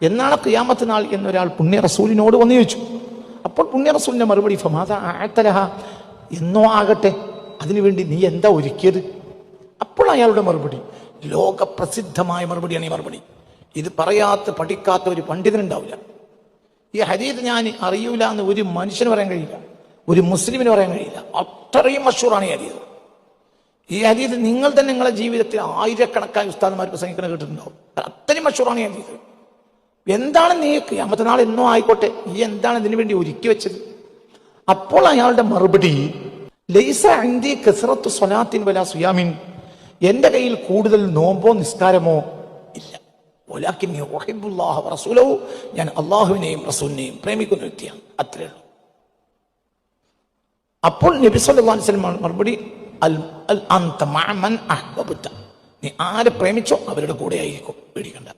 എന്നാണ് ഖിയാമത്ത് നാൾ എന്നൊരാൾ പുണ്യ റസൂലിനോട് വന്നു ചോദിച്ചു. അപ്പോൾ പുണ്യ റസൂലിന്റെ മറുപടി ഫമാദാ അഅതലഹ, എന്നോ ആകട്ടെ, അതിനുവേണ്ടി നീ എന്താ ഒരുക്കിയത്? അപ്പോൾ അയാളുടെ മറുപടി ലോകപ്രസിദ്ധമായ മറുപടിയാണ്. ഈ മറുപടി ഇത് പറയാത്ത പഠിക്കാത്ത ഒരു പണ്ഡിതനുണ്ടാവില്ല. ഈ ഹദീസ് ഞാൻ അറിയൂല എന്ന് ഒരു മനുഷ്യന് പറയാൻ കഴിയില്ല, ഒരു മുസ്ലിമിന് പറയാൻ കഴിയില്ല. അത്രയും മഷൂറാണ് ഈ ഹദീസ്. ഈ ഹദീസ് നിങ്ങൾ തന്നെ നിങ്ങളുടെ ജീവിതത്തിൽ ആയിരക്കണക്കായ ഉസ്താദന്മാർ പ്രസംഗിക്കുന്ന കേട്ടിട്ടുണ്ടാവും. അത്രയും മഷൂറാണ് ഈ ഹദീസ്. എന്താണ് നീ ഖിയാമത്ത് നാൾ എന്നോ ആയിക്കോട്ടെ, നീ എന്താണ് ഇതിനു വേണ്ടി ഒരുക്കി വെച്ചത്? അപ്പോൾ അയാളുടെ മറുപടി ലൈസ ഇൻദി കസ്റത്തു സ്വലാത്തിൻ വലാ സിയാമിൻ, എന്റെ കയ്യിൽ കൂടുതൽ നോമ്പോ നിസ്കാരമോ ഇല്ല. വലാകിന്നി ഉഹിബ്ബുല്ലാഹ വറസൂലഹു, ഞാൻ അല്ലാഹുവിനെയും റസൂലിനെയും പ്രേമിക്കുന്ന വ്യക്തിയാണ്, അത്രേ ഉള്ളൂ. അപ്പോൾ നബി സല്ലല്ലാഹു അലൈഹി വസല്ലം മറുപടി അൻത മഅ മൻ അഹ്ബബ്ത, നീ ആരെ പ്രേമിച്ചോ അവരുടെ കൂടെ ആയിരിക്കും, പേടിക്കണ്ട.